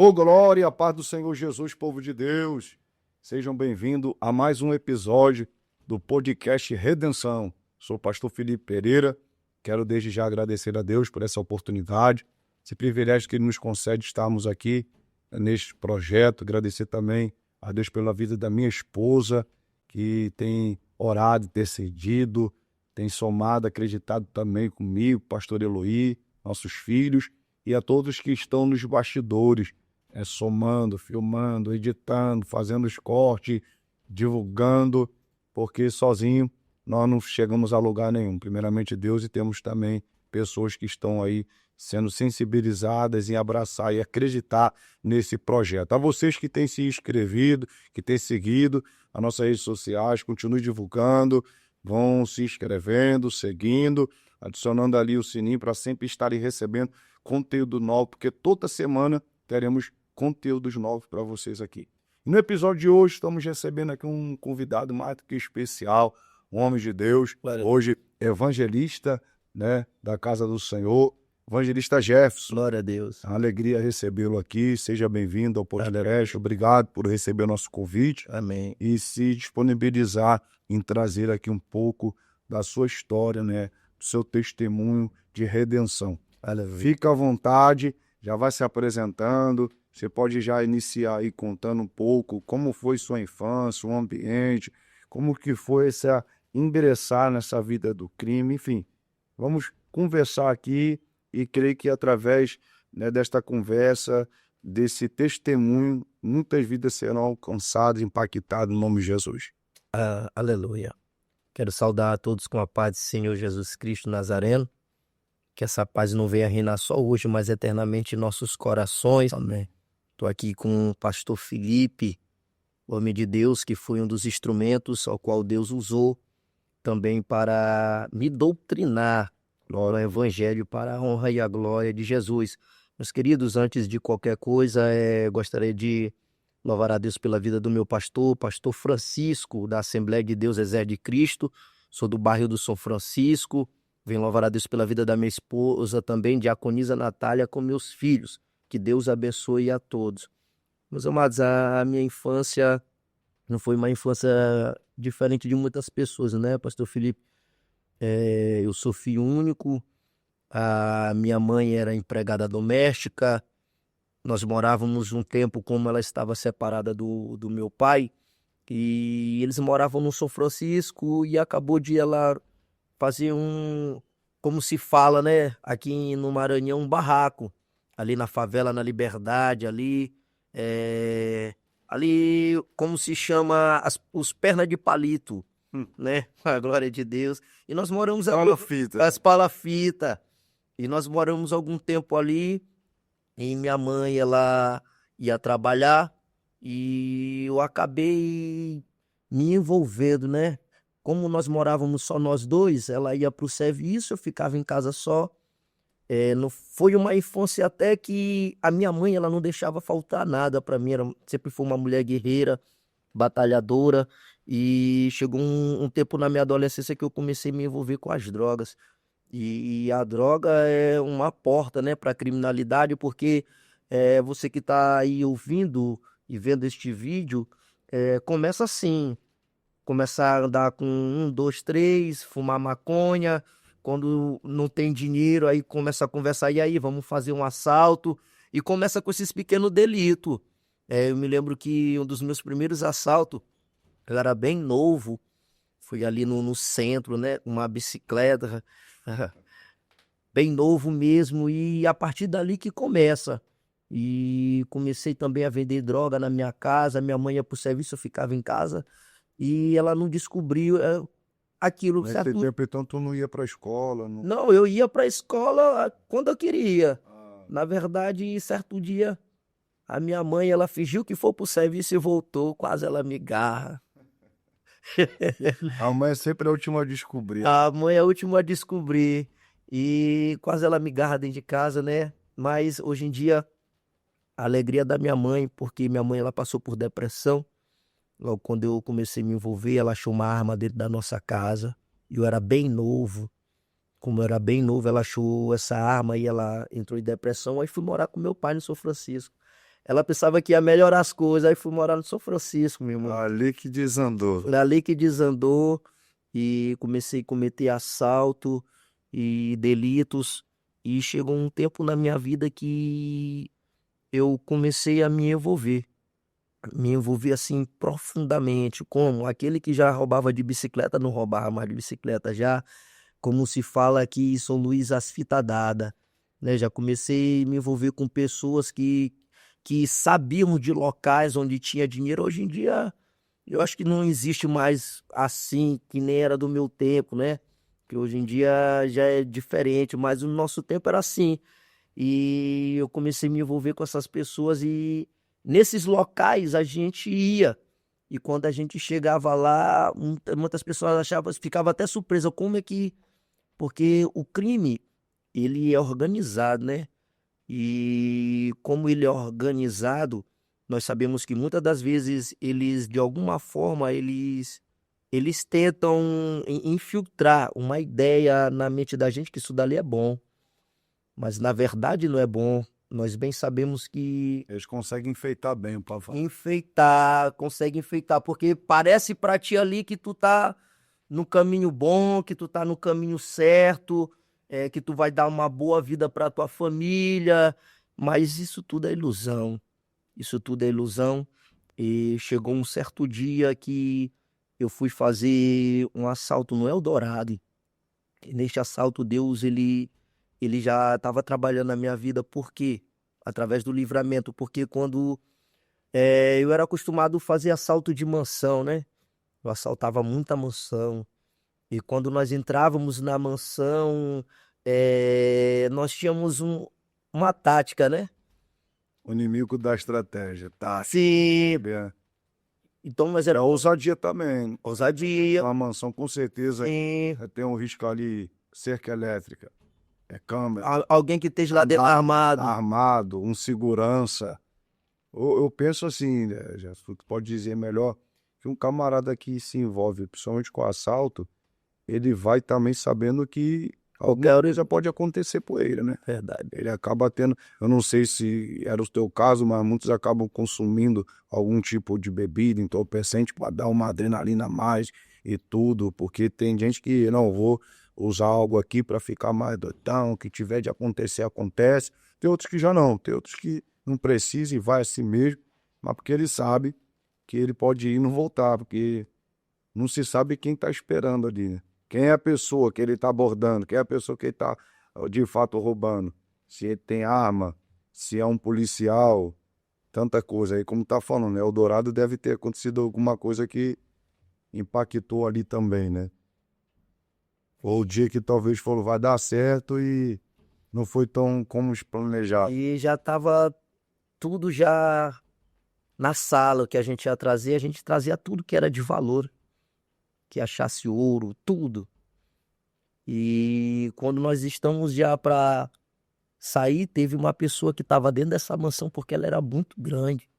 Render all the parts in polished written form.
Ô glória, a paz do Senhor Jesus, povo de Deus. Sejam bem-vindos a mais um episódio do podcast Redenção. Sou o pastor Felipe Pereira. Quero desde já agradecer a Deus por essa oportunidade, esse privilégio que Ele nos concede estarmos aqui neste projeto. Agradecer também a Deus pela vida da minha esposa, que tem orado, intercedido, tem somado, acreditado também comigo, pastor Eloí, nossos filhos, e a todos que estão nos bastidores, somando, filmando, editando, fazendo os cortes, divulgando, porque sozinho nós não chegamos a lugar nenhum. Primeiramente Deus, e temos também pessoas que estão aí sendo sensibilizadas em abraçar e acreditar nesse projeto. A vocês que têm se inscrevido, que têm seguido as nossas redes sociais, continue divulgando, vão se inscrevendo, seguindo, adicionando ali o sininho para sempre estarem recebendo conteúdo novo, porque toda semana teremos conteúdos novos para vocês aqui. E no episódio de hoje estamos recebendo aqui um convidado mais do que especial, um homem de Deus, hoje evangelista, né, da Casa do Senhor, evangelista Jefferson. Glória a Deus. É uma alegria recebê-lo aqui, seja bem-vindo ao podcast, obrigado por receber o nosso convite. Amém. E se disponibilizar em trazer aqui um pouco da sua história, né, do seu testemunho de redenção. Aleluia. Fica à vontade, já vai se apresentando, você pode já iniciar aí contando um pouco como foi sua infância, o ambiente, como que foi essa ingressar nessa vida do crime, enfim. Vamos conversar aqui e creio que através, né, desta conversa, desse testemunho, muitas vidas serão alcançadas, impactadas no nome de Jesus. Aleluia. Quero saudar a todos com a paz do Senhor Jesus Cristo Nazareno. Que essa paz não venha reinar só hoje, mas eternamente em nossos corações. Amém. Estou aqui com o pastor Felipe, homem de Deus, que foi um dos instrumentos ao qual Deus usou também para me doutrinar no Evangelho para a honra e a glória de Jesus. Meus queridos, antes de qualquer coisa, gostaria de louvar a Deus pela vida do meu pastor Francisco, da Assembleia de Deus Exército de Cristo. Sou do bairro do São Francisco. Venho louvar a Deus pela vida da minha esposa também, Diaconisa Natália, com meus filhos. Que Deus abençoe a todos. Meus amados, a minha infância não foi uma infância diferente de muitas pessoas, né, pastor Felipe? Eu sou filho único, a minha mãe era empregada doméstica, nós morávamos um tempo como ela estava separada do meu pai, e eles moravam no São Francisco e acabou de ela fazer como se fala, né, aqui no Maranhão, um barraco, ali na favela, na Liberdade, ali, como se chama, os pernas de palito, né, a glória de Deus, e nós moramos... As palafitas, e nós moramos algum tempo ali, e minha mãe, ela ia trabalhar, e eu acabei me envolvendo, né? Como nós morávamos só nós dois, ela ia para o serviço, eu ficava em casa só. Não foi uma infância até que a minha mãe, ela não deixava faltar nada para mim. Sempre foi uma mulher guerreira, batalhadora. E chegou um tempo na minha adolescência que eu comecei a me envolver com as drogas. E a droga é uma porta, né, para a criminalidade, porque você que está aí ouvindo e vendo este vídeo, começa assim... Começar a andar com 1, 2, 3, fumar maconha, quando não tem dinheiro, aí começa a conversar, e aí, vamos fazer um assalto, e começa com esses pequenos delitos. Eu me lembro que um dos meus primeiros assaltos, eu era bem novo, fui ali no centro, né, com uma bicicleta, bem novo mesmo, e a partir dali que começa. E comecei também a vender droga na minha casa, minha mãe ia pro serviço, eu ficava em casa, e ela não descobriu aquilo. Nesse Certo? tempo, então, tu não ia para a escola? Não, eu ia para a escola quando eu queria. Na verdade, certo dia, a minha mãe, ela fingiu que foi pro serviço e voltou, quase ela me garra. A mãe é sempre a última a descobrir. A mãe é a última a descobrir. E quase ela me garra dentro de casa, né? Mas hoje em dia, a alegria da minha mãe, porque minha mãe, ela passou por depressão. Logo quando eu comecei a me envolver, ela achou uma arma dentro da nossa casa. E eu era bem novo. Como eu era bem novo, ela achou essa arma e ela entrou em depressão. Aí fui morar com meu pai no São Francisco. Ela pensava que ia melhorar as coisas, aí fui morar no São Francisco, meu irmão. Ali que desandou. Ali que desandou e comecei a cometer assalto e delitos. E chegou um tempo na minha vida que eu comecei a me envolver assim profundamente, como aquele que já roubava de bicicleta não roubava mais de bicicleta já, como se fala aqui em São Luís, as fitas dadas, né? Já comecei a me envolver com pessoas que sabiam de locais onde tinha dinheiro. Hoje em dia, eu acho que não existe mais assim, que nem era do meu tempo, né? Que hoje em dia já é diferente, mas o nosso tempo era assim. E eu comecei a me envolver com essas pessoas e nesses locais a gente ia. E quando a gente chegava lá, muitas pessoas achavam, ficavam até surpresas, como é que... Porque o crime, ele é organizado, né? E como ele é organizado, nós sabemos que muitas das vezes eles, de alguma forma, eles tentam infiltrar uma ideia na mente da gente que isso dali é bom. Mas na verdade não é bom. Nós bem sabemos que Eles conseguem enfeitar bem o pavão. consegue enfeitar, porque parece pra ti ali que tu tá no caminho bom, que tu tá no caminho certo, que tu vai dar uma boa vida pra tua família, mas isso tudo é ilusão. Isso tudo é ilusão. E chegou um certo dia que eu fui fazer um assalto no Eldorado. E neste assalto, Deus, ele já estava trabalhando na minha vida, por quê? Através do livramento, porque quando eu era acostumado a fazer assalto de mansão, né? Eu assaltava muita mansão. E quando nós entrávamos na mansão, nós tínhamos uma tática, né? O inimigo da estratégia, tá? Sim. É. Então nós É era ousadia também. ousadia. Uma mansão, com certeza, Sim. tem um risco ali, cerca elétrica, câmera, Alguém que esteja lá dentro armado. armado, um segurança. Eu penso assim, né, Gerson, tu pode dizer melhor, que um camarada que se envolve, principalmente com assalto, ele vai também sabendo que alguma coisa pode acontecer com ele, né? Verdade. Ele acaba tendo, eu não sei se era o teu caso, mas muitos acabam consumindo algum tipo de bebida entorpecente para dar uma adrenalina a mais e tudo, porque tem gente que não vou usar algo aqui para ficar mais doidão, que tiver de acontecer, acontece. Tem outros que já não, tem outros que não precisa e vai assim mesmo, mas porque ele sabe que ele pode ir e não voltar, porque não se sabe quem está esperando ali, né? Quem é a pessoa que ele está abordando, quem é a pessoa que ele está de fato roubando. Se ele tem arma, se é um policial, tanta coisa aí, como tá falando, né? Eldorado deve ter acontecido alguma coisa que impactou ali também, né? Ou o dia que talvez falou, vai dar certo e não foi tão como planejado. E já estava tudo já na sala, o que a gente trazia tudo que era de valor, que achasse ouro, tudo. E quando nós estamos já para sair, teve uma pessoa que estava dentro dessa mansão porque ela era muito grande.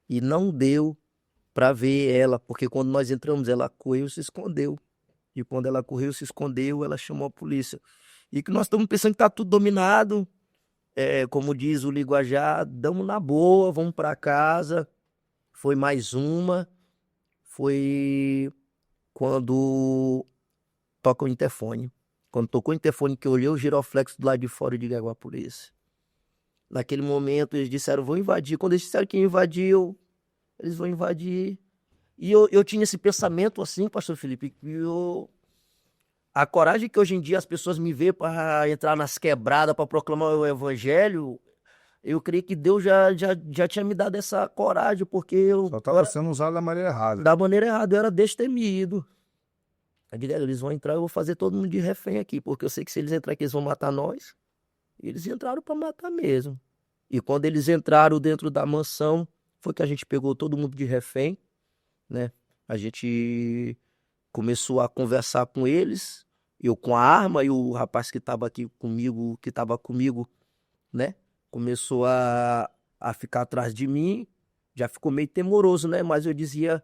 E não deu para ver ela, porque quando nós entramos, ela correu e se escondeu. E quando ela correu, se escondeu, ela chamou a polícia. E que nós estamos pensando que tá tudo dominado, como diz o linguajar, damos na boa, vamos para casa. Foi mais uma, foi quando toca o interfone. Quando tocou o interfone que eu olhei o giroflexo do lado de fora, eu digo, é a polícia. Naquele momento eles disseram, vou invadir. Quando eles disseram que invadiu, eles vão invadir. E eu tinha esse pensamento assim, pastor Felipe, que a coragem que hoje em dia as pessoas me veem para entrar nas quebradas, para proclamar o evangelho, eu creio que Deus já tinha me dado essa coragem, porque Só estava sendo usado da maneira errada. da maneira errada, eu era destemido. Eu digo, eles vão entrar, eu vou fazer todo mundo de refém aqui, porque eu sei que se eles entrarem aqui, eles vão matar nós. Eles entraram para matar mesmo. E quando eles entraram dentro da mansão, foi que a gente pegou todo mundo de refém, né? A gente começou a conversar com eles, eu com a arma e o rapaz que estava aqui comigo, né? Começou a ficar atrás de mim, já ficou meio temoroso, né? Mas eu dizia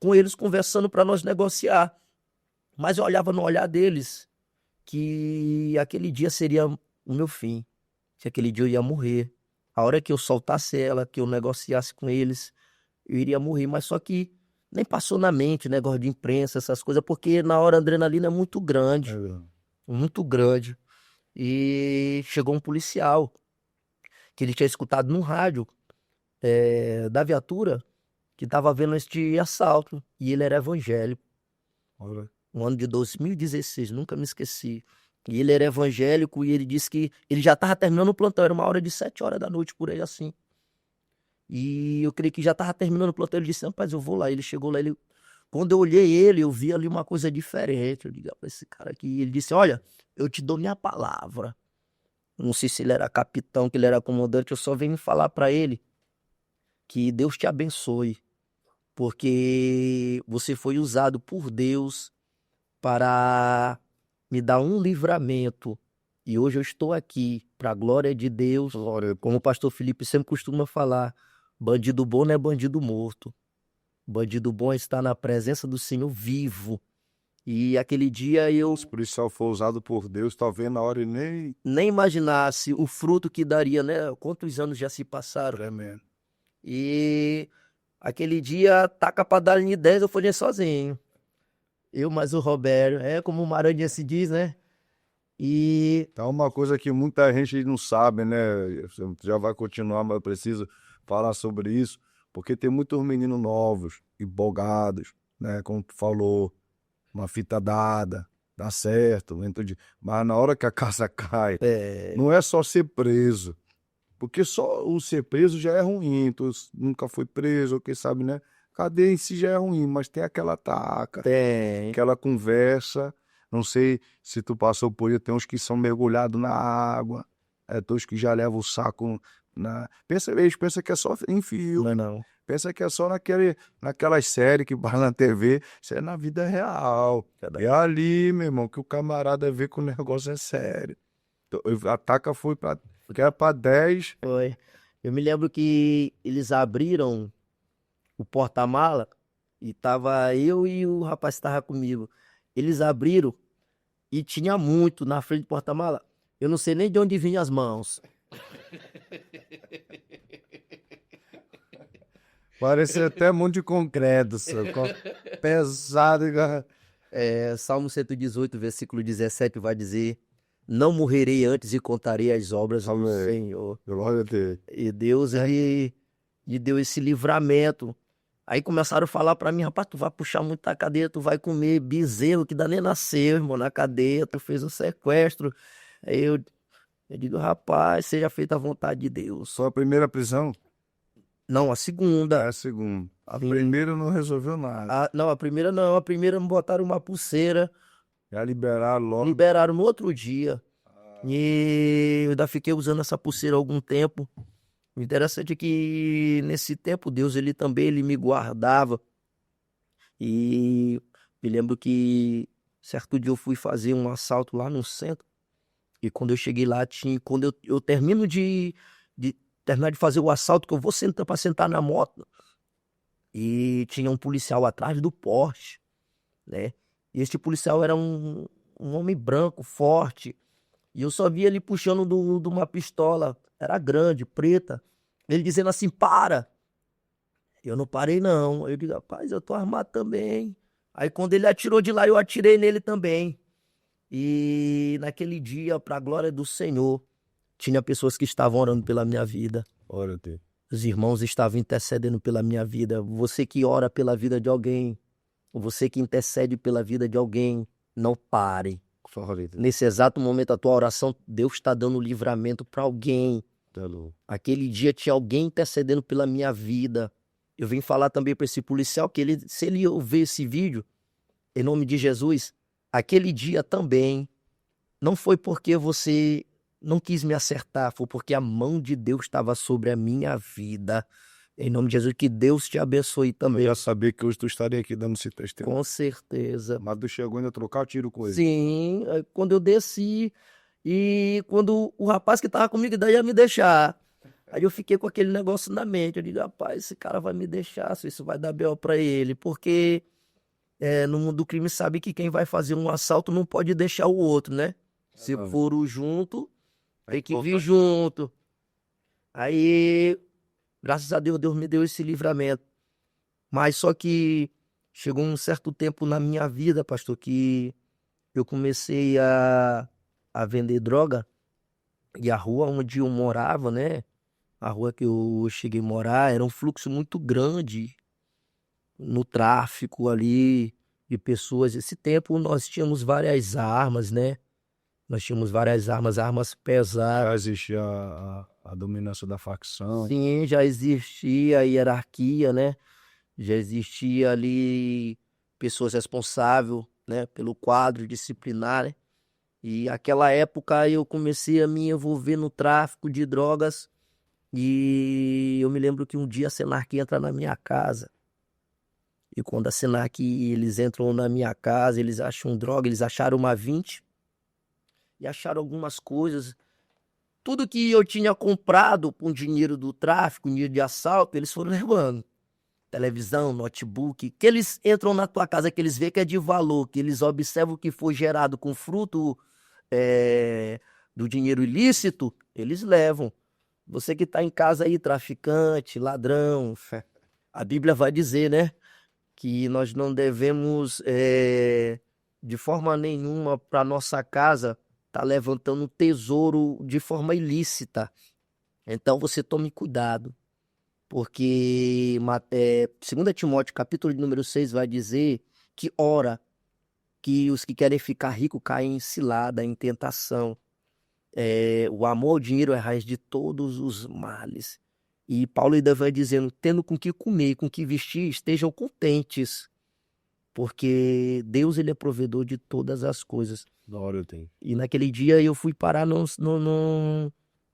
com eles conversando para nós negociar. Mas eu olhava no olhar deles que aquele dia seria o meu fim, que aquele dia eu ia morrer. A hora que eu soltasse ela, que eu negociasse com eles, eu iria morrer. Mas só que nem passou na mente, negócio de imprensa, essas coisas, porque na hora a adrenalina é muito grande, muito grande. E chegou um policial, que ele tinha escutado no rádio, da viatura, que estava vendo este assalto, e ele era evangélico. Olha. No ano de 2016, nunca me esqueci. E ele era evangélico e ele disse que ele já estava terminando o plantão, era uma hora de 7 horas da noite, por aí assim. E eu creio que já estava terminando o plantão, ele disse, rapaz, eu vou lá. Ele chegou lá, quando eu olhei ele, eu vi ali uma coisa diferente. Eu digo, esse cara aqui, ele disse, olha, eu te dou minha palavra. Não sei se ele era capitão, que ele era comandante, eu só venho falar para ele que Deus te abençoe, porque você foi usado por Deus para me dar um livramento. E hoje eu estou aqui, para a glória de Deus, como o pastor Felipe sempre costuma falar, bandido bom não é bandido morto. Bandido bom é estar na presença do Senhor vivo. E aquele dia eu Se o policial for usado por Deus, talvez na hora ele nem imaginasse o fruto que daria, né? Quantos anos já se passaram. Tremendo. E aquele dia, taca pra dar em 10, eu fui sozinho. Eu mais o Roberto, como o Maranhão se diz, né? E Então, uma coisa que muita gente não sabe, né? Você já vai continuar, mas eu preciso falar sobre isso, porque tem muitos meninos novos, empolgados, né? Como tu falou, uma fita dada, dá certo, mas na hora que a casa cai, não é só ser preso, porque só o ser preso já é ruim, tu nunca foi preso, ou quem sabe, né? Cadeia em si já é ruim, mas tem aquela taca, aquela conversa. Não sei se tu passou por isso, tem uns que são mergulhados na água, tem uns que já levam o saco eles pensam que é só em filme, não. pensa que é só naquelas séries que vai na TV, isso é na vida real. É ali, meu irmão, que o camarada vê que o negócio é sério. Então, a taca foi que era pra 10. Foi. Eu me lembro que eles abriram o porta-mala e tava eu e o rapaz que tava comigo. Eles abriram e tinha muito na frente do porta-mala. Eu não sei nem de onde vinham as mãos. Parecia até muito de concreto, pesado. Salmo 118, versículo 17 vai dizer: não morrerei antes e contarei as obras do Senhor. Glória a Deus. E Deus aí me deu esse livramento. Aí começaram a falar pra mim, rapaz, tu vai puxar muito a cadeia, tu vai comer bezerro que ainda nem nasceu, irmão, na cadeia, tu fez um sequestro. Aí eu digo, rapaz, seja feita a vontade de Deus. Só a primeira prisão? Não, a segunda. É a segunda. A primeira não resolveu nada. Não, a primeira não. A primeira me botaram uma pulseira. Já liberaram logo. Liberaram no outro dia. E eu ainda fiquei usando essa pulseira há algum tempo. O interessante é que nesse tempo Deus ele me guardava. E me lembro que certo dia eu fui fazer um assalto lá no centro. E quando eu cheguei lá, quando eu termino de terminar de fazer o assalto, que eu vou sentar para sentar na moto, e tinha um policial atrás do Porsche, né? E este policial era um homem branco, forte, e eu só via ele puxando de uma pistola, era grande, preta, ele dizendo assim, para! Eu não parei não, eu digo, rapaz, eu tô armado também. Aí quando ele atirou de lá, eu atirei nele também. E naquele dia, para a glória do Senhor, tinha pessoas que estavam orando pela minha vida. Ora, Deus. Os irmãos estavam intercedendo pela minha vida. Você que ora pela vida de alguém, você que intercede pela vida de alguém, não pare. Nesse exato momento, a tua oração, Deus está dando livramento para alguém. Aquele dia tinha alguém intercedendo pela minha vida. Eu vim falar também para esse policial que se ele ouvir esse vídeo, em nome de Jesus, aquele dia também, não foi porque você não quis me acertar, foi porque a mão de Deus estava sobre a minha vida. Em nome de Jesus, que Deus te abençoe também. Eu ia saber que hoje tu estaria aqui dando esse testemunho. Com certeza. Mas tu chegou ainda a trocar o tiro com ele. Sim, quando eu desci, e quando o rapaz que estava comigo daí ia me deixar. Aí eu fiquei com aquele negócio na mente. Eu digo, rapaz, esse cara vai me deixar, se isso vai dar B.O. para ele. Porque no mundo do crime sabe que quem vai fazer um assalto não pode deixar o outro, né? Se for junto, tem que vir junto. Aí, graças a Deus, Deus me deu esse livramento. Mas só que chegou um certo tempo na minha vida, pastor, que eu comecei a vender droga. E a rua onde eu morava, né? A rua que eu cheguei a morar era um fluxo muito grande no tráfico ali de pessoas. Esse tempo nós tínhamos várias armas, né? Nós tínhamos várias armas, armas pesadas. Já existia a dominância da facção. Sim, já existia a hierarquia, né? Já existia ali pessoas responsáveis, né, pelo quadro disciplinar, né? E aquela época eu comecei a me envolver no tráfico de drogas e eu me lembro que um dia a Senarc entra na minha casa. E quando a Senarc eles entram na minha casa, eles acham droga, eles acharam uma 20 e acharam algumas coisas. Tudo que eu tinha comprado com dinheiro do tráfico, dinheiro de assalto, eles foram levando. Televisão, notebook, que eles entram na tua casa, que eles vê que é de valor, que eles observam o que foi gerado com fruto do dinheiro ilícito, eles levam. Você que está em casa aí, traficante, ladrão, a Bíblia vai dizer, né, que nós não devemos, de forma nenhuma, para nossa casa, tá levantando tesouro de forma ilícita. Então você tome cuidado. Porque 2 Timóteo, capítulo de número 6, vai dizer que ora, que os que querem ficar ricos caem em cilada, em tentação. O amor ao dinheiro é a raiz de todos os males. E Paulo ainda vai dizendo, tendo com que comer, com que vestir, estejam contentes. Porque Deus ele é provedor de todas as coisas. Glória eu tenho. E naquele dia eu fui parar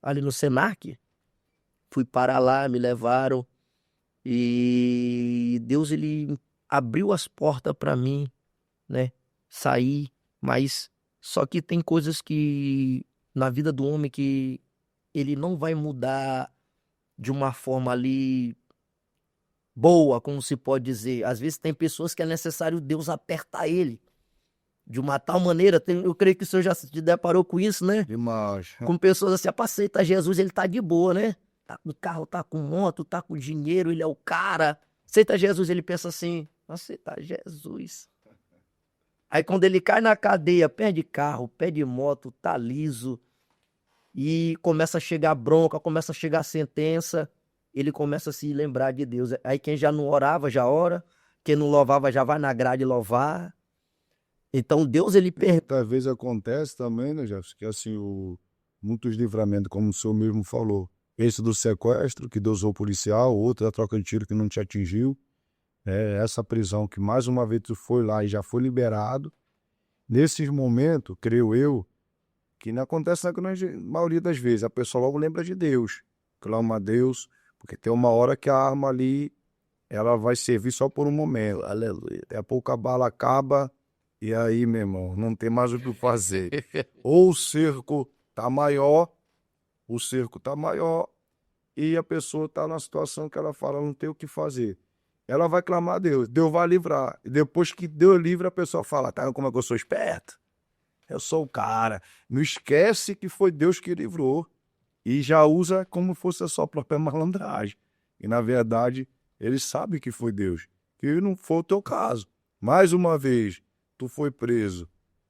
ali no Senarc. Fui parar lá, me levaram e Deus ele abriu as portas para mim, né? Sair, mas só que tem coisas que na vida do homem que ele não vai mudar de uma forma ali boa, como se pode dizer. Às vezes tem pessoas que é necessário Deus apertar ele de uma tal maneira. Eu creio que o senhor já se deparou com isso, né? Demais. Com pessoas assim, aceita Jesus, ele tá de boa, né? Tá com carro, tá com moto, tá com dinheiro, ele é o cara. Aceita Jesus, ele pensa assim, aceita Jesus. Aí quando ele cai na cadeia, perde carro, perde moto, tá liso, e começa a chegar bronca, começa a chegar sentença, ele começa a se lembrar de Deus. Aí quem já não orava, já ora, quem não louvava, já vai na grade louvar. Então Deus, ele perdoa. Às vezes acontece também, né, Jefferson, que assim, muitos livramentos, como o senhor mesmo falou, esse do sequestro, que Deus usou o policial, outro da troca de tiro que não te atingiu, essa prisão que mais uma vez tu foi lá e já foi liberado. Nesses momentos, creio eu, que não acontece na maioria das vezes, a pessoa logo lembra de Deus, clama a Deus, porque tem uma hora que a arma ali, ela vai servir só por um momento, aleluia. Daqui a pouco a bala acaba, e aí, meu irmão, não tem mais o que fazer. Ou o cerco tá maior, e a pessoa tá numa situação que ela fala, não tem o que fazer. Ela vai clamar a Deus, Deus vai livrar. E depois que Deus livra, a pessoa fala, tá, como é que eu sou esperto? Eu sou o cara. Não esquece que foi Deus que livrou. E já usa como fosse a sua própria malandragem. E na verdade, ele sabe que foi Deus. Que não foi o teu caso. Mais uma vez, tu foi preso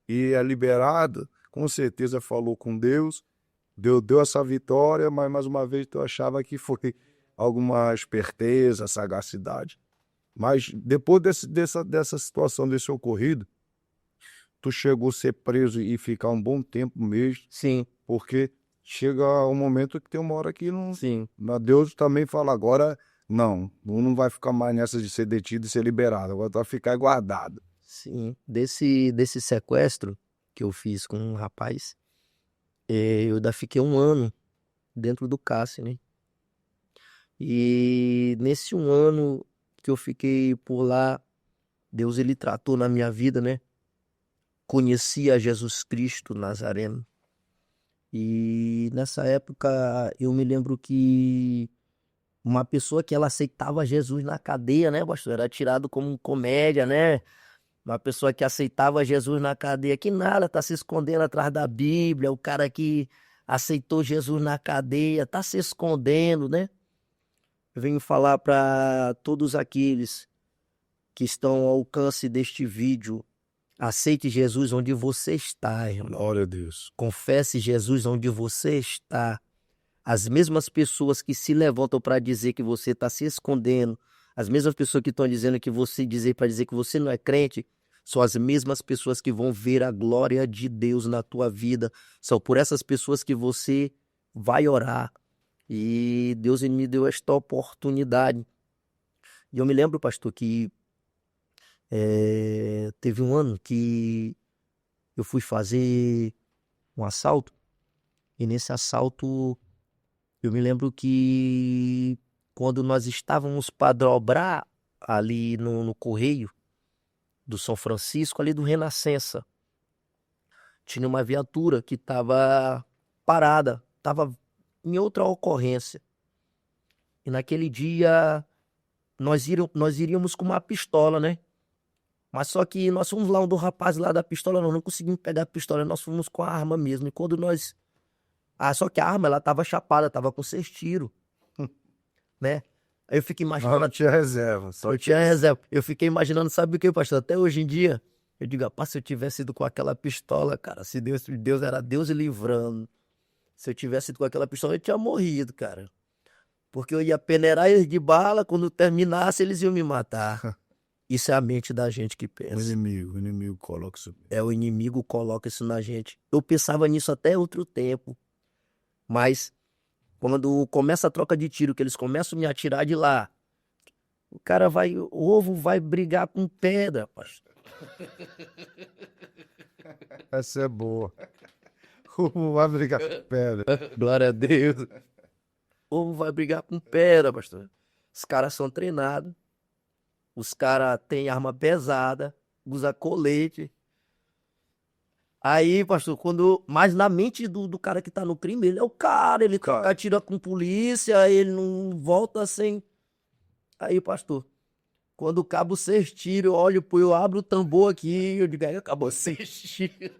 e é liberado, com certeza falou com Deus, Deus deu essa vitória, mas mais uma vez tu achava que foi alguma esperteza, sagacidade. Mas depois dessa situação, desse ocorrido, tu chegou a ser preso e ficar um bom tempo mesmo. Sim. Porque chega um momento que tem uma hora que não... Sim. Deus também fala, agora não vai ficar mais nessa de ser detido e ser liberado, agora tu vai ficar guardado. Sim, desse sequestro que eu fiz com um rapaz, eu ainda fiquei 1 ano dentro do cárcere, né? E nesse 1 ano que eu fiquei por lá, Deus ele tratou na minha vida, né? Conheci a Jesus Cristo Nazareno. E nessa época eu me lembro que uma pessoa que ela aceitava Jesus na cadeia, né, pastor? Era tirado como comédia, né? Uma pessoa que aceitava Jesus na cadeia, que nada, tá se escondendo atrás da Bíblia, o cara que aceitou Jesus na cadeia, está se escondendo, né? Eu venho falar para todos aqueles que estão ao alcance deste vídeo. Aceite Jesus onde você está, irmão. Glória a Deus. Confesse Jesus onde você está. As mesmas pessoas que se levantam para dizer que você está se escondendo, as mesmas pessoas que estão dizendo que você para dizer que você não é crente, são as mesmas pessoas que vão ver a glória de Deus na tua vida. São por essas pessoas que você vai orar. E Deus me deu esta oportunidade. E eu me lembro, pastor, que teve um ano que eu fui fazer um assalto. E nesse assalto, eu me lembro que quando nós estávamos para dobrar ali no Correio do São Francisco, ali do Renascença, tinha uma viatura que estava parada, estava em outra ocorrência. E naquele dia nós iríamos com uma pistola, né? Mas só que nós fomos lá, um do rapaz lá da pistola, nós não conseguimos pegar a pistola, nós fomos com a arma mesmo. E quando nós... só que a arma, ela tava chapada, tava com 6 tiros, né? Aí eu fiquei imaginando... Não tinha reserva. Eu tinha reserva. Eu fiquei imaginando, sabe o que, pastor? Até hoje em dia, eu digo, rapaz, se eu tivesse ido com aquela pistola, cara, se Deus era Deus livrando. Se eu tivesse ido com aquela pistola, eu tinha morrido, cara. Porque eu ia peneirar eles de bala, quando terminasse, eles iam me matar. Isso é a mente da gente que pensa. O inimigo coloca isso. O inimigo coloca isso na gente. Eu pensava nisso até outro tempo. Mas quando começa a troca de tiro, que eles começam a me atirar de lá, o ovo vai brigar com pedra, pastor. Essa é boa. O ovo vai brigar com pedra. Glória a Deus. O ovo vai brigar com pedra, pastor. Os caras são treinados. Os caras têm arma pesada, usa colete. Aí, pastor, mas na mente do cara que tá no crime, ele é o cara, ele atira com polícia, ele não volta sem... Aí, pastor, quando o cabo 6 tiros, eu abro o tambor aqui, eu digo, aí acabou 6 tiros.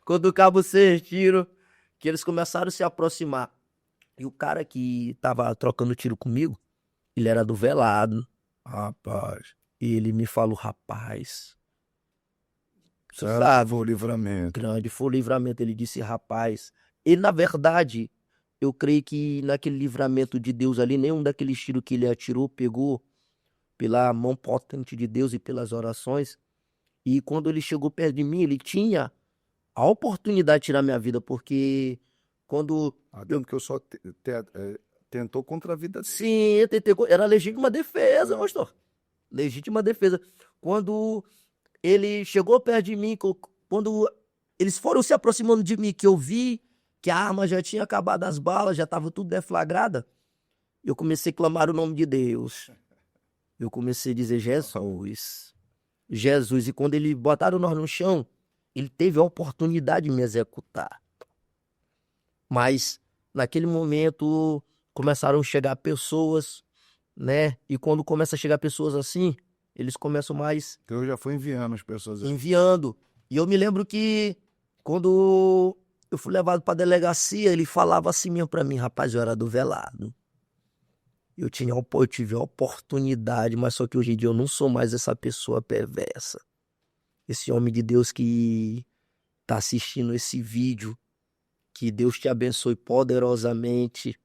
Quando o cabo 6 tiros, que eles começaram a se aproximar. E o cara que tava trocando tiro comigo, ele era do velado. Rapaz. E ele me falou, rapaz... Sabe, foi o livramento. Grande, foi o livramento. Ele disse, rapaz. E na verdade, eu creio que naquele livramento de Deus ali, nenhum daqueles tiros que ele atirou pegou pela mão potente de Deus e pelas orações. E quando ele chegou perto de mim, ele tinha a oportunidade de tirar minha vida, porque quando... Porque eu só tentou contra a vida. Sim, era legítima defesa, pastor. Legítima defesa. Quando... ele chegou perto de mim, quando eles foram se aproximando de mim, que eu vi que a arma já tinha acabado as balas, já estava tudo deflagrada, eu comecei a clamar o nome de Deus. Eu comecei a dizer, Jesus, Jesus. E quando eles botaram nós no chão, ele teve a oportunidade de me executar. Mas, naquele momento, começaram a chegar pessoas, né? E quando começa a chegar pessoas assim... eles começam mais... Deus já foi enviando as pessoas. Enviando. E eu me lembro que quando eu fui levado para a delegacia, ele falava assim mesmo para mim, rapaz, eu era do velado. Eu tive a oportunidade, mas só que hoje em dia eu não sou mais essa pessoa perversa. Esse homem de Deus que está assistindo esse vídeo, que Deus te abençoe poderosamente,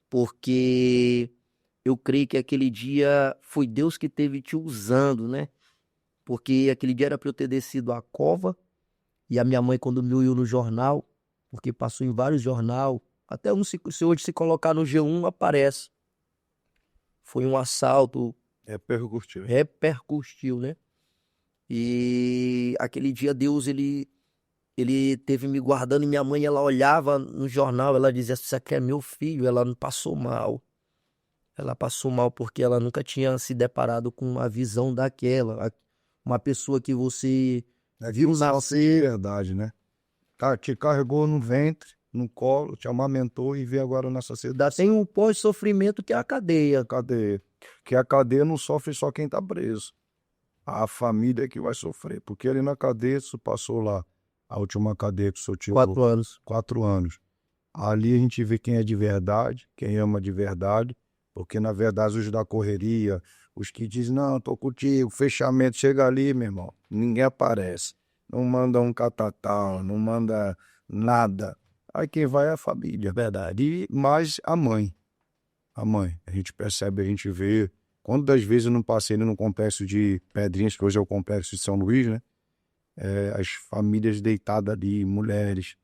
porque... eu creio que aquele dia foi Deus que teve te usando, né? Porque aquele dia era para eu ter descido a cova. E a minha mãe, quando me viu no jornal, porque passou em vários jornais, até se hoje se colocar no G1, aparece. Foi um assalto. Repercutiu, né? E aquele dia Deus, ele teve me guardando. E minha mãe, ela olhava no jornal, ela dizia, isso aqui é meu filho, ela não passou mal. Ela passou mal porque ela nunca tinha se deparado com uma visão daquela. Uma pessoa que você viu nascer. Verdade, né? Te carregou no ventre, no colo, te amamentou e veio agora nessa sociedade. Tem um pós-sofrimento que é a cadeia. Que a cadeia não sofre só quem tá preso. A família é que vai sofrer. Porque ali na cadeia, isso passou lá A última cadeia que o senhor tirou. 4 anos. 4 anos. Ali a gente vê quem é de verdade, quem ama de verdade, porque na verdade os da correria, os que dizem, não, tô contigo, fechamento, chega ali, meu irmão, ninguém aparece. Não manda um catatal, não manda nada. Aí quem vai é a família, verdade. E mais a mãe. A mãe. A gente percebe, a gente vê. Quantas vezes eu não passei no complexo de Pedrinhas, que hoje é o complexo de São Luís, né? As famílias deitadas ali, mulheres,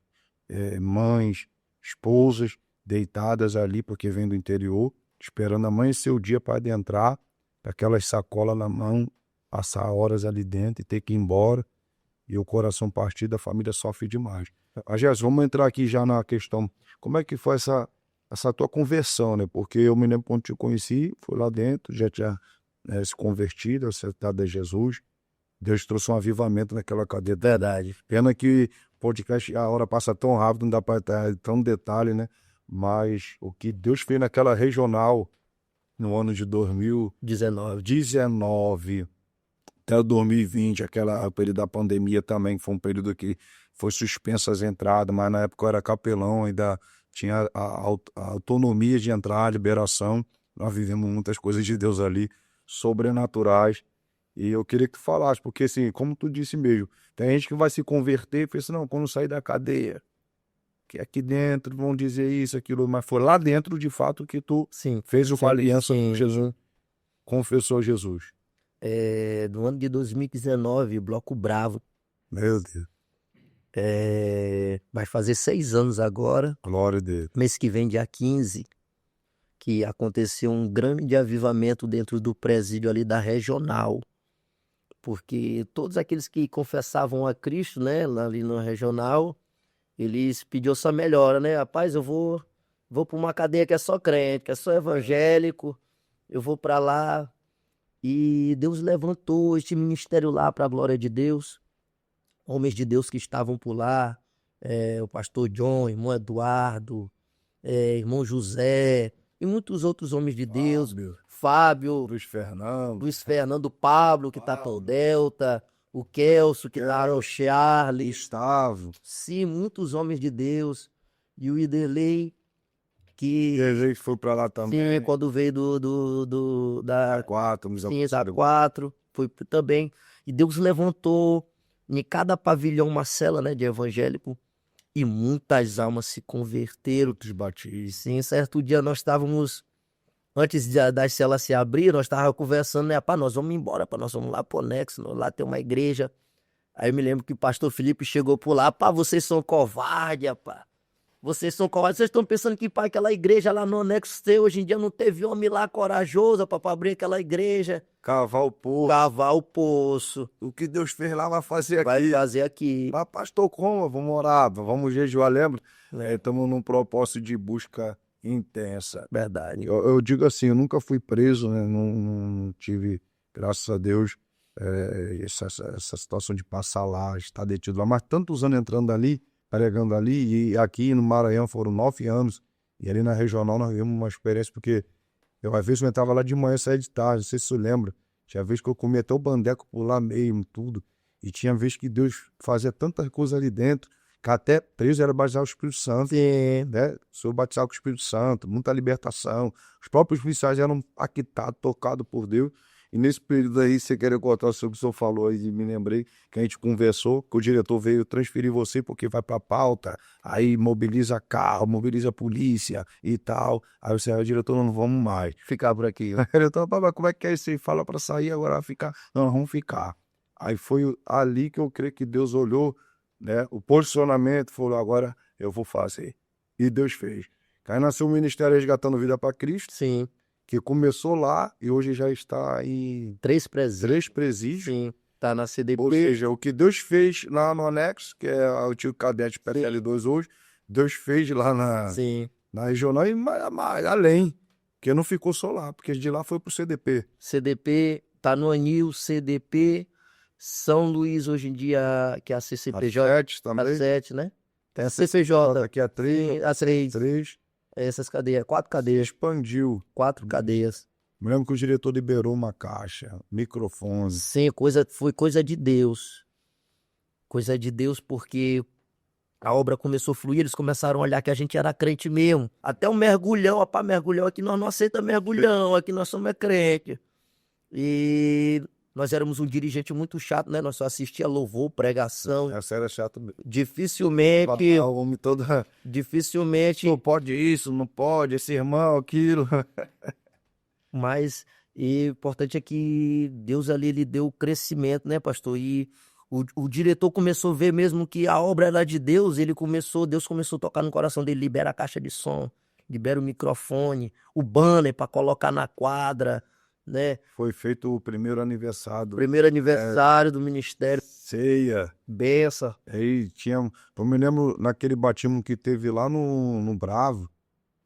mães, esposas deitadas ali, porque vem do interior, esperando amanhecer o dia para adentrar, com aquelas sacolas na mão, passar horas ali dentro e ter que ir embora. E o coração partido, a família sofre demais. Jéssica, vamos entrar aqui já na questão. Como é que foi essa tua conversão, né? Porque eu me lembro quando te conheci, fui lá dentro, já tinha se convertido, aceitado a Jesus. Deus trouxe um avivamento naquela cadeia. Verdade. Pena que o podcast, a hora passa tão rápido, não dá para estar tão detalhe, né? Mas o que Deus fez naquela regional no ano de 2019 até 2020, o período da pandemia também, foi um período que foi suspensa as entradas, mas na época eu era capelão, ainda tinha a autonomia de entrar, a liberação. Nós vivemos muitas coisas de Deus ali, sobrenaturais. E eu queria que tu falasse, porque assim, como tu disse mesmo, tem gente que vai se converter e pensa, não, quando sair da cadeia, que aqui dentro vão dizer isso, aquilo, mas foi lá dentro, de fato, que tu Sim. fez uma aliança Sim. com Jesus, confessou Jesus. No ano de 2019, Bloco Bravo. Meu Deus. Vai fazer 6 anos agora. Glória a Deus. Mês que vem, dia 15, que aconteceu um grande avivamento dentro do presídio ali da regional. Porque todos aqueles que confessavam a Cristo, né, ali na regional, eles pediam só melhora, né? Rapaz, eu vou para uma cadeia que é só crente, que é só evangélico, eu vou para lá. E Deus levantou este ministério lá para a glória de Deus. Homens de Deus que estavam por lá, o pastor John, irmão Eduardo, irmão José, e muitos outros homens de Deus. Fábio, Luiz Fernando, Pablo, que está para o Delta, o Kelso, que está para o Charles. Gustavo. Sim, muitos homens de Deus. E o Iderley, que Jesus foi para lá também. sim, quando veio da 4, sim, da 4, foi também. E Deus levantou em cada pavilhão uma cela, né, de evangélico, e muitas almas se converteram. Outros batistas. Sim, certo dia nós estávamos, antes das celas se abrir, nós estávamos conversando, né, pá, nós vamos embora, pá, nós vamos lá pro Anexo, lá tem uma igreja. Aí eu me lembro que o pastor Felipe chegou por lá, pá, vocês são covardes, pá. Vocês são covardes, vocês estão pensando que pá, aquela igreja lá no Anexo C, hoje em dia não teve homem lá corajoso para abrir aquela igreja. Cavar o poço. Cavar o poço. O que Deus fez lá vai fazer aqui. Vai fazer aqui. Mas pastor, como? Vamos orar, vamos jejuar, lembra? Estamos num propósito de busca intensa. Verdade. Eu digo assim, eu nunca fui preso, né? Não tive, graças a Deus, essa situação de passar lá, estar detido lá. Mas tantos anos entrando ali, pregando ali, e aqui no Maranhão foram 9 anos, e ali na regional nós vimos uma experiência, porque às vezes eu entrava lá de manhã e saía de tarde, não sei se você lembra, tinha vez que eu comia até o bandeco por lá mesmo, tudo, e tinha vez que Deus fazia tantas coisas ali dentro, que até preso era batizar o Espírito Santo, né? Sou batizado com o Espírito Santo, muita libertação, os próprios policiais eram impactados, tocados por Deus. E nesse período aí, você queria contar sobre o que o senhor falou aí, me lembrei que a gente conversou, que o diretor veio transferir você porque vai pra pauta, aí mobiliza carro, mobiliza polícia e tal. Aí você, o diretor, não vamos mais ficar por aqui. O diretor, mas como é que é isso? Você fala pra sair, agora vai ficar. Não, vamos ficar. Aí foi ali que eu creio que Deus olhou, né? O posicionamento, falou, agora eu vou fazer. E Deus fez. Aí nasceu o Ministério Resgatando Vida para Cristo. Sim. Que começou lá e hoje já está em 3 presídios. Sim, tá na CDP. Ou seja, o que Deus fez lá no Anexo, que é o antigo cadete PL2 hoje, Deus fez lá na regional e mais além, que não ficou só lá, porque de lá foi pro CDP. CDP, tá no Anil, CDP, São Luís hoje em dia, que é a CCPJ. A 7 também. A 7, né? Tem a CCPJ. Aqui a 3. A 3. 3. Essas cadeias, 4 cadeias. Expandiu. 4 cadeias. Me lembro que o diretor liberou uma caixa, microfone. Sim, foi coisa de Deus. coisa de Deus, porque a obra começou a fluir, eles começaram a olhar que a gente era crente mesmo. Até o mergulhão, rapaz, mergulhão, aqui nós não aceitamos mergulhão, aqui nós somos crente. E nós éramos um dirigente muito chato, né? Nós só assistia louvor, pregação. Essa era chato mesmo. Dificilmente, O homem todo, dificilmente, não pode isso, não pode, esse irmão, aquilo. mas o importante é que Deus ali, ele deu crescimento, né, pastor? E o diretor começou a ver mesmo que a obra era de Deus, Deus começou a tocar no coração dele, libera a caixa de som, libera o microfone, o banner para colocar na quadra, né? Foi feito o primeiro aniversário. Primeiro aniversário do ministério, Ceia. benção. Aí tinha. Eu me lembro naquele batismo que teve lá no Bravo.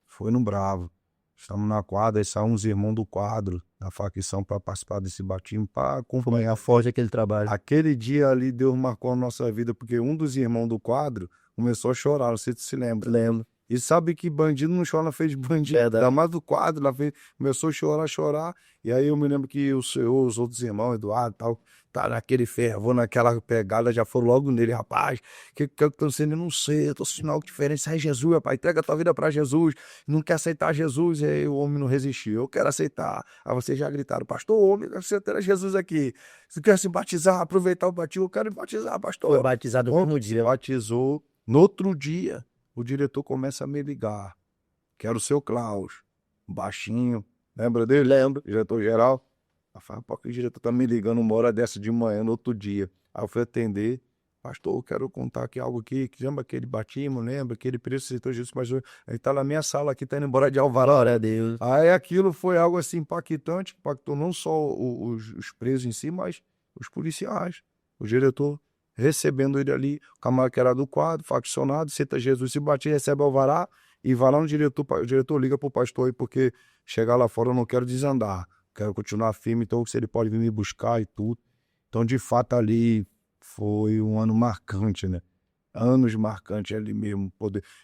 Foi no Bravo. Estamos na quadra, aí saíram uns irmãos do quadro, da facção, para participar desse batismo, para acompanhar Forte aquele trabalho. Aquele dia ali, Deus marcou a nossa vida, porque um dos irmãos do quadro começou a chorar, não sei se se lembra. Lembro. E sabe que bandido não chora na frente de bandido. Verdade. Ainda mais do quadro, na frente, começou a chorar. E aí eu me lembro que o senhor, os outros irmãos, Eduardo e tal, tá naquele fervor, naquela pegada, já foram logo nele, rapaz, que eu tô sendo, eu não sei, eu tô sentindo algo diferente, sai Jesus, rapaz, entrega a tua vida pra Jesus, não quer aceitar Jesus, e aí o homem não resistiu, eu quero aceitar. Aí vocês já gritaram, pastor, o homem quer aceitar Jesus aqui, você quer se batizar, aproveitar o batismo, eu quero me batizar, pastor. Foi batizado no mesmo dia. Batizou, no outro dia, o diretor começa a me ligar, que era o seu Klaus, baixinho, lembra dele? Lembro. Diretor-geral. Eu falei, pô, que o diretor tá me ligando uma hora dessa de manhã, no outro dia. Aí eu fui atender, pastor, eu quero contar aqui algo aqui, que lembra aquele batismo, lembra? Que ele aceitou Jesus, mas ele tá na minha sala aqui, tá indo embora de Alvará. Glória a Deus. Aí aquilo foi algo assim impactante, impactou não só os presos em si, mas os policiais, o diretor recebendo ele ali, o camarada que era do quadro, faccionado, aceita Jesus, se bate, recebe Alvará e vai lá no diretor, o diretor liga pro pastor aí, porque chegar lá fora eu não quero desandar, quero continuar firme, então se ele pode vir me buscar e tudo. Então, de fato, ali foi um ano marcante, né? Anos marcantes ali mesmo.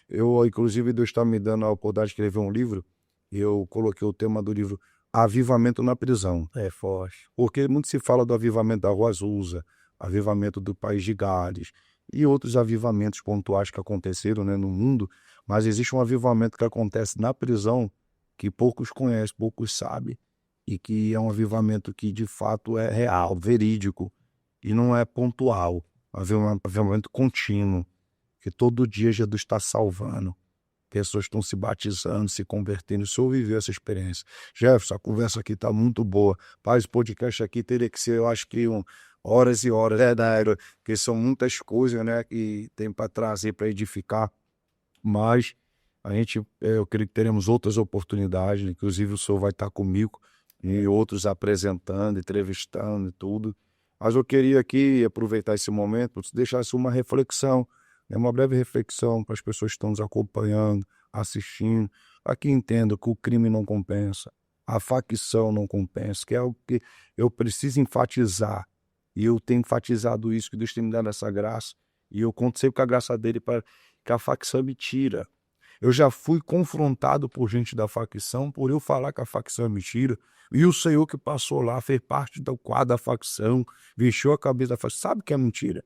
Eu, inclusive, Deus está me dando a oportunidade de escrever um livro, e eu coloquei o tema do livro Avivamento na Prisão. É forte. Porque muito se fala do avivamento da Rua Azusa, avivamento do País de Gales e outros avivamentos pontuais que aconteceram, né, no mundo, mas existe um avivamento que acontece na prisão que poucos conhecem, poucos sabem, e que é um avivamento que de fato é real, verídico, e não é pontual, é um avivamento contínuo, que todo dia Jesus está salvando, pessoas estão se batizando, se convertendo. O senhor viveu essa experiência. Jefferson, a conversa aqui está muito boa. Pai, esse podcast aqui teria que ser, eu acho que horas e horas, né, porque são muitas coisas, né, que tem para trazer, para edificar, mas eu creio que teremos outras oportunidades, inclusive o senhor vai estar comigo e outros apresentando, entrevistando e tudo, mas eu queria aqui aproveitar esse momento para deixar uma reflexão, né, uma breve reflexão para as pessoas que estão nos acompanhando, assistindo, para que entendam que o crime não compensa, a facção não compensa, que é o que eu preciso enfatizar. E eu tenho enfatizado isso, que Deus tem me dado essa graça. E eu conto sempre com a graça dele para que a facção é mentira. Eu já fui confrontado por gente da facção por eu falar que a facção é mentira. E o Senhor que passou lá, fez parte do quadro da facção, vestiu a cabeça da facção. Sabe que é mentira?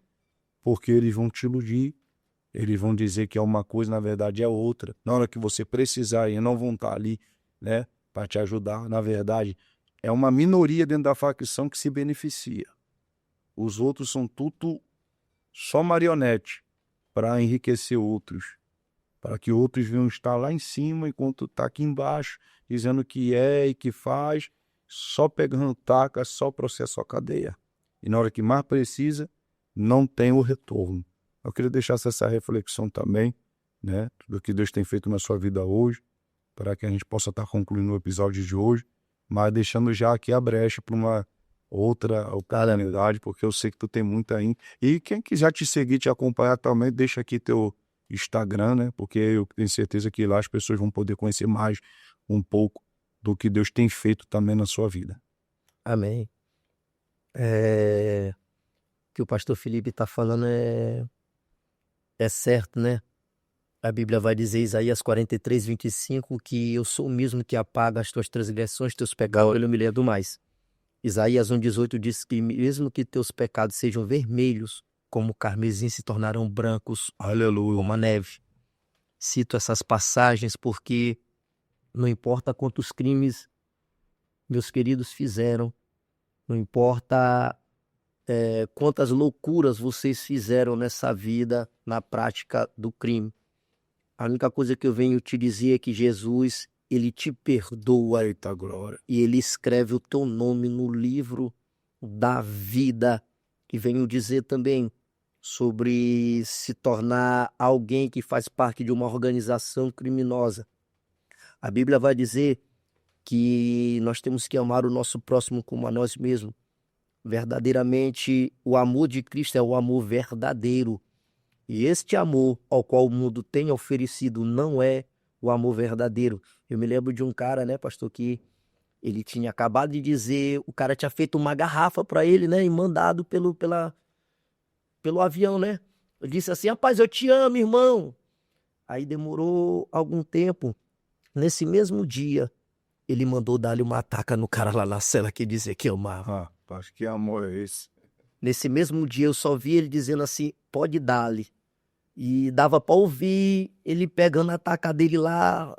Porque eles vão te iludir. Eles vão dizer que é uma coisa, na verdade é outra. Na hora que você precisar, e não vão estar ali, né, para te ajudar. Na verdade, é uma minoria dentro da facção que se beneficia. Os outros são tudo só marionete para enriquecer outros, para que outros venham estar lá em cima enquanto está aqui embaixo, dizendo que é e que faz, só pegando taca, só processo, só cadeia. E na hora que mais precisa, não tem o retorno. Eu queria deixar essa reflexão também, né, do que Deus tem feito na sua vida hoje, para que a gente possa estar concluindo o episódio de hoje, mas deixando já aqui a brecha para uma outra oportunidade, porque eu sei que tu tem muita aí. E quem quiser te seguir, te acompanhar também, deixa aqui teu Instagram, né? Porque eu tenho certeza que lá as pessoas vão poder conhecer mais um pouco do que Deus tem feito também na sua vida. Amém. O que o pastor Felipe está falando é certo, né? A Bíblia vai dizer, Isaías 43, 25, que eu sou o mesmo que apaga as tuas transgressões, teus pecados, eu me lembro mais. Isaías 1,18 diz que mesmo que teus pecados sejam vermelhos como o carmesim se tornarão brancos Aleluia. como a neve. Cito essas passagens porque não importa quantos crimes meus queridos fizeram, não importa quantas loucuras vocês fizeram nessa vida na prática do crime. A única coisa que eu venho te dizer é que Jesus, ele te perdoa. Eita glória. E ele escreve o teu nome no livro da vida. E venho dizer também sobre se tornar alguém que faz parte de uma organização criminosa. A Bíblia vai dizer que nós temos que amar o nosso próximo como a nós mesmos. Verdadeiramente, o amor de Cristo é o amor verdadeiro. E este amor ao qual o mundo tem oferecido não é o amor verdadeiro. Eu me lembro de um cara, né, pastor, que ele tinha acabado de dizer, o cara tinha feito uma garrafa para ele, né, e mandado pelo avião, né. Ele disse assim, rapaz, eu te amo, irmão. Aí demorou algum tempo. Nesse mesmo dia, ele mandou dar-lhe uma ataca no cara lá na cela que dizia que amava. Acho que amor é esse. Nesse mesmo dia eu só vi ele dizendo assim, pode dar-lhe. E dava para ouvir ele pegando a ataca dele lá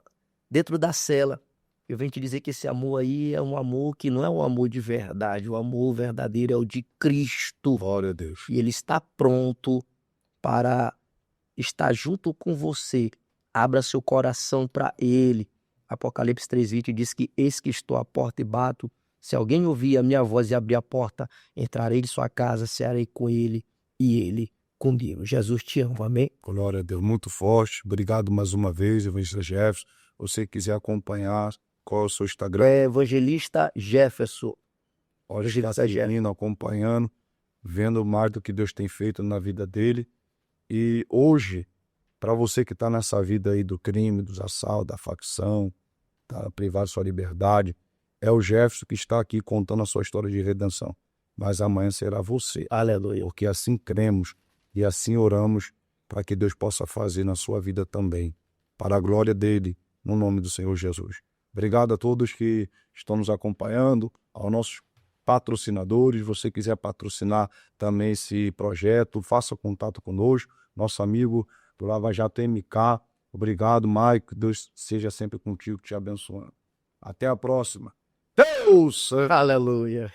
dentro da cela. Eu venho te dizer que esse amor aí é um amor que não é um amor de verdade. O amor verdadeiro é o de Cristo. Glória a Deus. E ele está pronto para estar junto com você. Abra seu coração para ele. Apocalipse 3:20 diz que eis que estou à porta e bato. Se alguém ouvir a minha voz e abrir a porta, entrarei em sua casa, cearei com ele e ele comigo. Jesus te ama, amém? Glória a Deus, muito forte. Obrigado mais uma vez, Evangelista Jefferson. Você quiser acompanhar, qual é o seu Instagram? É Evangelista Jefferson. Pode estar seguindo, acompanhando, vendo mais do que Deus tem feito na vida dele. E hoje, para você que está nessa vida aí do crime, dos assaltos, da facção, tá privado de sua liberdade, é o Jefferson que está aqui contando a sua história de redenção. Mas amanhã será você. Aleluia. Porque assim cremos e assim oramos para que Deus possa fazer na sua vida também, para a glória dele, no nome do Senhor Jesus. Obrigado a todos que estão nos acompanhando, aos nossos patrocinadores. Se você quiser patrocinar também esse projeto, faça contato conosco. Nosso amigo do Lava Jato MK. Obrigado, Maico. Deus seja sempre contigo, te abençoando. Até a próxima. Deus! Aleluia.